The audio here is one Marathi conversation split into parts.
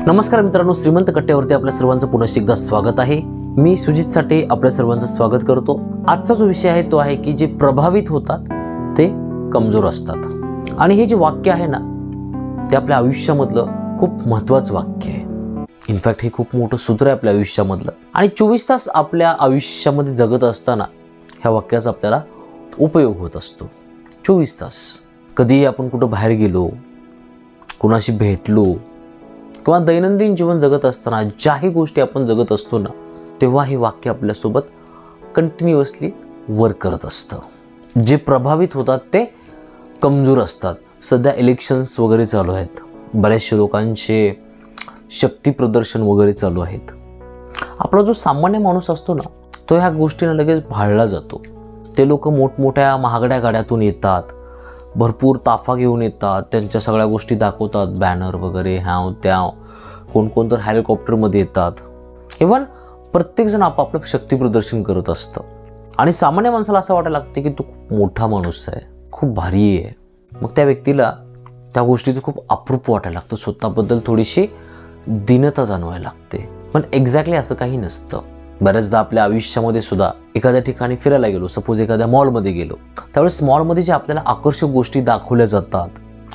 नमस्कार मित्रांनो, श्रीमंत कट्ट्यावरती आपल्या सर्वांचं पुन्हा एकदा स्वागत आहे। मी सुजित साठे आपल्या सर्वांचं स्वागत करतो। आजचा जो विषय आहे तो आहे की जे प्रभावित होतात ते कमजोर असतात। आणि हे जे वाक्य आहे ना ते आपल्या आयुष्यामधलं खूप महत्त्वाचं वाक्य आहे। इनफॅक्ट हे खूप मोठं सूत्र आहे आपल्या आयुष्यामधलं। आणि 24 तास आपल्या आयुष्यामध्ये जगत असताना ह्या वाक्याचा आपल्याला उपयोग होत असतो। 24 तास कधी आपण कुठं बाहेर गेलो, कुणाशी भेटलो किंवा दैनंदिन जीवन जगत असताना ज्याही गोष्टी आपण जगत असतो ना, तेव्हा हे वाक्य आपल्यासोबत कंटिन्युअसली वर्क करत असतं। जे प्रभावित होतात ते कमजोर असतात। सध्या इलेक्शन्स वगैरे चालू आहेत, बऱ्याचशा लोकांचे शक्ती प्रदर्शन वगैरे चालू आहेत। आपला जो सामान्य माणूस असतो ना तो ह्या गोष्टींना लगेच भाळला जातो। ते लोक मोठमोठ्या महागड्या गाड्यातून येतात, भरपूर ताफा घेऊन येतात, त्यांच्या सगळ्या गोष्टी दाखवतात, बॅनर वगैरे ह्याव त्याव, कोण तर हेलिकॉप्टरमध्ये येतात। इव्हन प्रत्येकजण आपापलं शक्ती प्रदर्शन करत असतं आणि सामान्य माणसाला असं वाटायला लागते की तो खूप मोठा माणूस आहे, खूप भारी आहे। मग त्या व्यक्तीला त्या गोष्टीचं खूप अप्रूप वाटायला लागतं, स्वतःबद्दल थोडीशी दीनता जाणवायला लागते। पण एक्झॅक्टली असं काही नसतं। बऱ्याचदा आपल्या आयुष्यामध्ये सुद्धा एखाद्या ठिकाणी फिरायला गेलो, सपोज एखाद्या मॉलमध्ये गेलो, त्यावेळेस मॉलमध्ये जे आपल्याला आकर्षक गोष्टी दाखवल्या जातात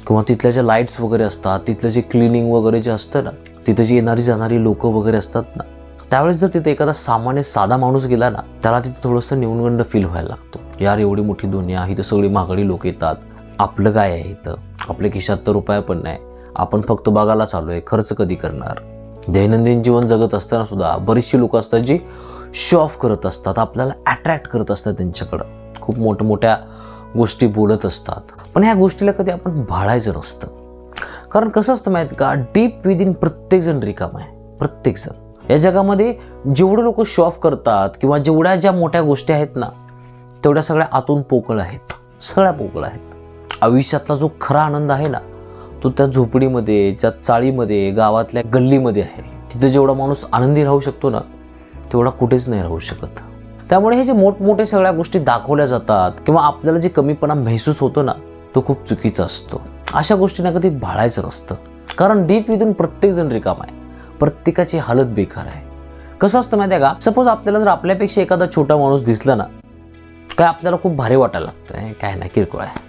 किंवा तिथल्या ज्या लाईट्स वगैरे असतात, तिथलं जे क्लिनिंग वगैरे जे असतं ना, तिथे जी येणारी जाणारी लोक वगैरे असतात ना, त्यावेळेस जर तिथे एखादा सामान्य साधा माणूस गेला ना, त्याला तिथे थोडंसं न्यूनगंड फील व्हायला लागतो। यार एवढी मोठी दुनिया, इथं सगळी महागडी लोक येतात, आपलं काय आहे इथं, आपल्या खिशात तर रुपया पण नाही, आपण फक्त बघायला चालू आहे, खर्च कधी करणार। दैनंदिन जीवन जगत असताना सुद्धा बरीचशी लोक असतात जी शो ऑफ करत असतात, आपल्याला अट्रॅक्ट करत असतात त्यांच्याकडं, खूप मोठमोठ्या गोष्टी बोलत असतात। पण ह्या गोष्टीला कधी आपण भाळायचं नसतं। कारण कसं असतं माहिती का, डीप विदिन प्रत्येकजण रिकाम आहे। प्रत्येकजण या जगामध्ये जेवढे लोक शो ऑफ करतात किंवा जेवढ्या ज्या मोठ्या गोष्टी आहेत ना, तेवढ्या सगळ्या आतून पोकळ आहेत, सगळ्या पोकळ आहेत। आयुष्यातला जो खरा आनंद आहे ना तो त्या झोपडीमध्ये, त्या चाळीमध्ये, गावातल्या गल्लीमध्ये आहे। तिथे जेवढा माणूस आनंदी राहू शकतो ना तेवढा कुठेच नाही राहू शकत। त्यामुळे हे जे मोठमोठे सगळ्या गोष्टी दाखवल्या जातात किंवा आपल्याला जे कमीपणा महसूस होतो ना तो खूप चुकीचा असतो। अशा गोष्टींना कधी भाळायचं नसतं। कारण डीप विदिन प्रत्येकजण रिकाम आहे, प्रत्येकाची हालत बेकार आहे। कसं असतं माहिती आहे का, सपोज आपल्याला जर आपल्यापेक्षा एखादा छोटा माणूस दिसला ना, काय आपल्याला खूप भारी वाटायला लागतं, काय नाही किरकोळ आहे,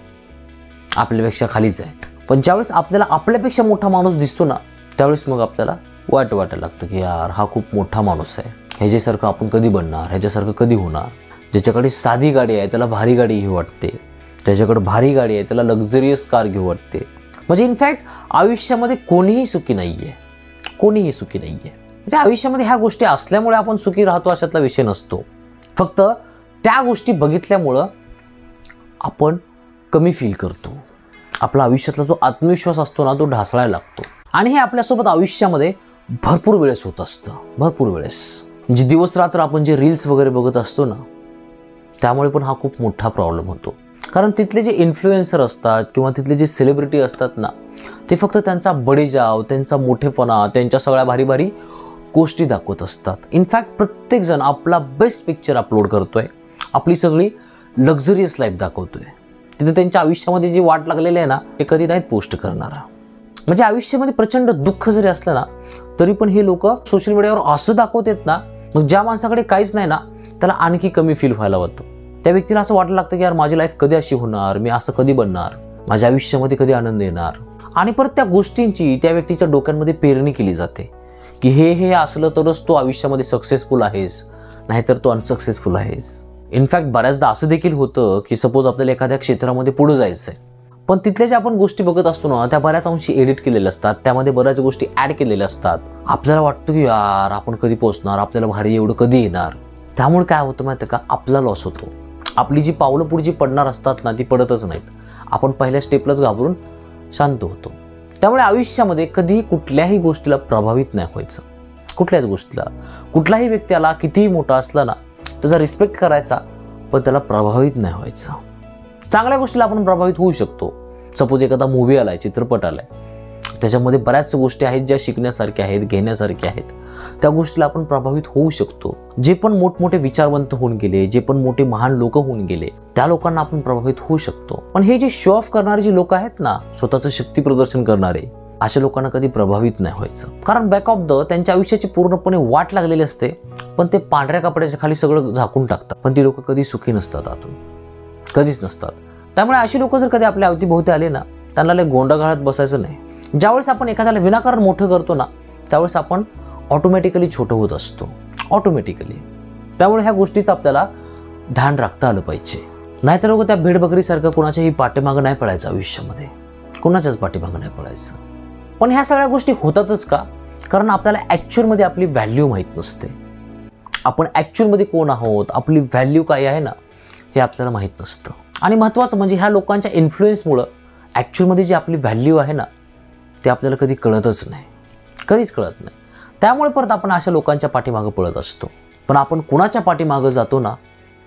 आपल्यापेक्षा खालीच आहे। पण ज्यावेळेस आपल्याला आपल्यापेक्षा मोठा माणूस दिसतो ना त्यावेळेस मग आपल्याला वाटायला लागतं की यार हा खूप मोठा माणूस आहे, ह्याच्यासारखं आपण कधी बनणार, ह्याच्यासारखं कधी होणार। ज्याच्याकडे साधी गाडी आहे त्याला भारी गाडी घेऊ वाटते, त्याच्याकडे भारी गाडी आहे त्याला लक्झरियस कार घेऊ वाटते। म्हणजे इनफॅक्ट आयुष्यामध्ये कोणीही सुखी नाही आहे, कोणीही सुखी नाही आहे। म्हणजे आयुष्यामध्ये ह्या गोष्टी असल्यामुळे आपण सुखी राहतो अशातला विषय नसतो। फक्त त्या गोष्टी बघितल्यामुळं आपण कमी फील करतो, आपला आयुष्यातला जो आत्मविश्वास असतो ना तो ढासळायला लागतो। आणि हे आपल्यासोबत आयुष्यामध्ये भरपूर वेळेस होत असतं, भरपूर वेळेस। जे दिवस रात्र आपण जे रील्स वगैरे बघत असतो ना त्यामुळे पण हा खूप मोठा प्रॉब्लेम होतो। कारण तिथले जे इन्फ्लुएन्सर असतात किंवा तिथले जे सेलिब्रिटी असतात ना ते फक्त त्यांचा बडेजाव, त्यांचा मोठेपणा, त्यांच्या सगळ्या भारी भारी गोष्टी दाखवत असतात। इनफॅक्ट प्रत्येकजण आपला बेस्ट पिक्चर अपलोड करतोय, आपली सगळी लक्झरियस लाईफ दाखवतोय। तिथे त्यांच्या आयुष्यामध्ये जी वाट लागलेली आहे ना ते कधी नाहीत पोस्ट करणारा। म्हणजे आयुष्यामध्ये प्रचंड दुःख जरी असलं ना तरी पण हे लोक सोशल मीडियावर असं दाखवतात ना, मग ज्या माणसाकडे काहीच नाही ना त्याला आणखी कमी फील व्हायला होतं। त्या व्यक्तीला असं वाटायला लागतं की यार माझी लाईफ कधी अशी होणार, मी असं कधी बनणार, माझ्या आयुष्यामध्ये कधी आनंद येणार। आणि परत त्या गोष्टींची त्या व्यक्तीच्या डोक्यांमध्ये पेरणी केली जाते की हे असलं तरच तो आयुष्यामध्ये सक्सेसफुल आहेस, नाहीतर तो अनसक्सेसफुल आहेस। इनफॅक्ट बऱ्याचदा असं देखील होतं की सपोज आपल्याला एखाद्या क्षेत्रामध्ये पुढे जायचं आहे, पण तिथल्या ज्या आपण गोष्टी बघत असतो ना त्या बऱ्याच अंशी एडिट केलेल्या असतात, त्यामध्ये बऱ्याच गोष्टी ॲड केलेल्या असतात। आपल्याला वाटतं की यार आपण कधी पोहोचणार, आपल्याला भारी एवढं कधी येणार। त्यामुळे काय होतं माहिती का, आपला लॉस होतो। आपली जी पावलं पुढची पडणार असतात ना ती पडतच नाहीत, आपण पहिल्या स्टेपलाच घाबरून शांत होतो। त्यामुळे आयुष्यामध्ये कधीही कुठल्याही गोष्टीला प्रभावित नाही व्हायचं, कुठल्याच गोष्टीला। कुठलाही व्यक्ती आला कितीही मोठा असला ना त्याचा रिस्पेक्ट करायचा, पण त्याला प्रभावित नाही व्हायचं। चांगल्या गोष्टीला आपण प्रभावित होऊ शकतो। सपोज एखादा मूवी आलाय, चित्रपट आलाय, त्याच्यामध्ये बऱ्याच गोष्टी आहेत ज्या शिकण्यासारख्या आहेत, घेण्यासारख्या आहेत, त्या गोष्टीला आपण प्रभावित होऊ शकतो। जे पण मोठमोठे विचारवंत होऊन गेले, जे पण मोठे महान लोक होऊन गेले, त्या लोकांना आपण प्रभावित होऊ शकतो। पण हे जे शो ऑफ करणारे जे लोक आहेत ना, स्वतःचं शक्ती प्रदर्शन करणारे, अशा लोकांना कधी प्रभावित नाही व्हायचं, कारण बॅक ऑफ द त्यांच्या आयुष्याची पूर्णपणे वाट लागलेली असते, पण ते पांढऱ्या कपड्याच्या खाली सगळं झाकून टाकतात, पण ती लोक कधी सुखी नसतात, आतून कधीच नसतात. त्यामुळे अशी लोक जर कधी आपल्या अवतीभोवती आले ना, त्यांना लय गोंडा घालत बसायचं नाही. ज्यावेळेस आपण एखाद्याला विनाकारण मोठं करतो ना, त्यावेळेस आपण ऑटोमॅटिकली छोटं होत असतो, ऑटोमॅटिकली. त्यामुळे ह्या गोष्टीचं आपल्याला ध्यान राखता आलं पाहिजे. नाहीतर लोक त्या भेडबकरीसारखं कोणाच्याही पाठीमागं नाही पडायचं, आयुष्यामध्ये कोणाच्याच पाठीमागं नाही पडायचं. पण ह्या सगळ्या गोष्टी होतातच का? कारण आपल्याला ॲक्च्युअलमध्ये आपली व्हॅल्यू माहीत नसते. आपण ॲक्च्युअलमध्ये कोण आहोत, आपली व्हॅल्यू काय आहे ना, हे आपल्याला माहीत नसतं. आणि महत्त्वाचं म्हणजे ह्या लोकांच्या इन्फ्लुएन्समुळं ॲक्च्युअलमध्ये जी आपली व्हॅल्यू आहे ना, ते आपल्याला कधी कळतच नाही, कधीच कळत नाही. त्यामुळे परत आपण अशा लोकांच्या पाठीमागं पळत असतो. पण आपण कुणाच्या पाठीमागं जातो ना,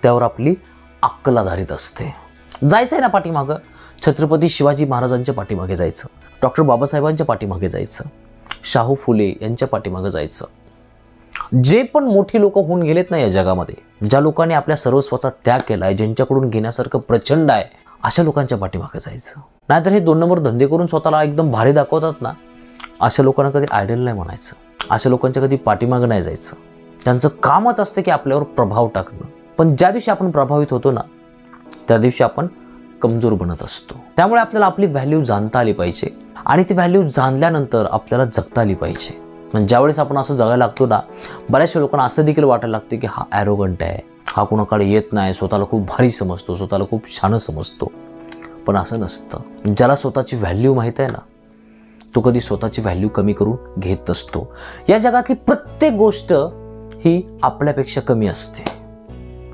त्यावर आपली अक्कल आधारित असते. जायचं आहे ना पाठीमागं, छत्रपती शिवाजी महाराजांच्या पाठीमागे जायचं, डॉक्टर बाबासाहेबांच्या पाठीमागे जायचं, शाहू फुले यांच्या पाठीमागे जायचं. जे पण मोठी लोक होऊन गेलेत ना या जगामध्ये, ज्या लोकांनी आपल्या सर्वस्वाचा त्याग केला आहे, ज्यांच्याकडून घेण्यासारखं प्रचंड आहे, अशा लोकांच्या पाठीमागे जायचं. नाहीतर हे 2 नंबर धंदे करून स्वतःला एकदम भारी दाखवतात ना, अशा लोकांना कधी आयडल नाही म्हणायचं, अशा लोकांच्या कधी पाठीमागे नाही जायचं. त्यांचं कामच असतं की आपल्यावर प्रभाव टाकणं. पण ज्या दिवशी आपण प्रभावित होतो ना, त्या दिवशी आपण कमजोर बनत असतो. त्यामुळे आपल्याला आपली व्हॅल्यू जाणता आली पाहिजे, आणि ती व्हॅल्यू जाणल्यानंतर आपल्याला जगता आली पाहिजे. म्हणजे ज्यावेळेस आपण असं जगायला लागतो ना, बऱ्याचशा लोकांना असं देखील वाटायला लागते की हा ॲरोगंट आहे, हा कोणाकडे येत नाही, स्वतःला खूप भारी समजतो, स्वतःला खूप छान समजतो. पण असं नसतं. ज्याला स्वतःची व्हॅल्यू माहीत आहे ना, तो कधी स्वतःची व्हॅल्यू कमी करून घेत नसतो. या जगातली प्रत्येक गोष्ट ही आपल्यापेक्षा कमी असते,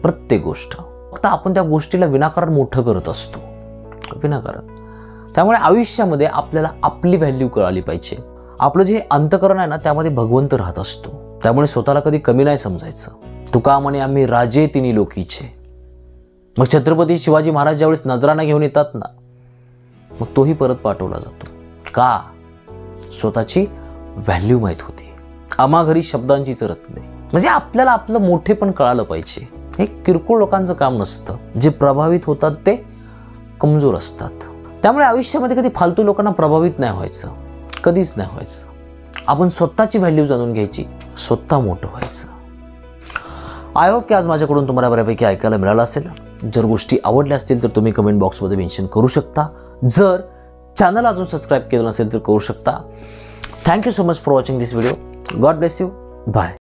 प्रत्येक गोष्ट. फक्त आपण त्या गोष्टीला विनाकारण मोठं करत असतो, विनाकारण. त्यामुळे आयुष्यामध्ये आपल्याला आपली व्हॅल्यू कळाली पाहिजे. आपलं जे अंतःकरण आहे ना, त्यामध्ये भगवंत राहत असतो. त्यामुळे स्वतःला कधी कमी नाही समजायचं. तुका म्हणे आम्ही राजे तिन्ही लोकीचे. मग छत्रपती शिवाजी महाराज ज्यावेळेस नजराणा घेऊन येतात ना, मग तोही परत पाठवला जातो. का? स्वतःची व्हॅल्यू माहीत होती. आमाघरी शब्दांची चरत नाही. म्हणजे आपल्याला आपलं मोठे पण कळालं पाहिजे. हे किरकोळ लोकांचं काम नसतं. जे प्रभावित होतात ते कमजोर असतात. त्यामुळे आयुष्यामध्ये कधी फालतू लोकांना प्रभावित नाही व्हायचं, कधीच नाही व्हायचं. आपण स्वतःची व्हॅल्यू जाणून घ्यायची, स्वतः मोठं व्हायचं. आय होप की आज माझ्याकडून तुम्हाला बऱ्यापैकी ऐकायला मिळालं असेल. जर गोष्टी आवडल्या असतील तर तुम्ही कमेंट बॉक्समध्ये मेन्शन करू शकता. जर चॅनल अजून सबस्क्राईब केलं नसेल तर करू शकता. Thank you so much for watching this video. God bless you. Bye.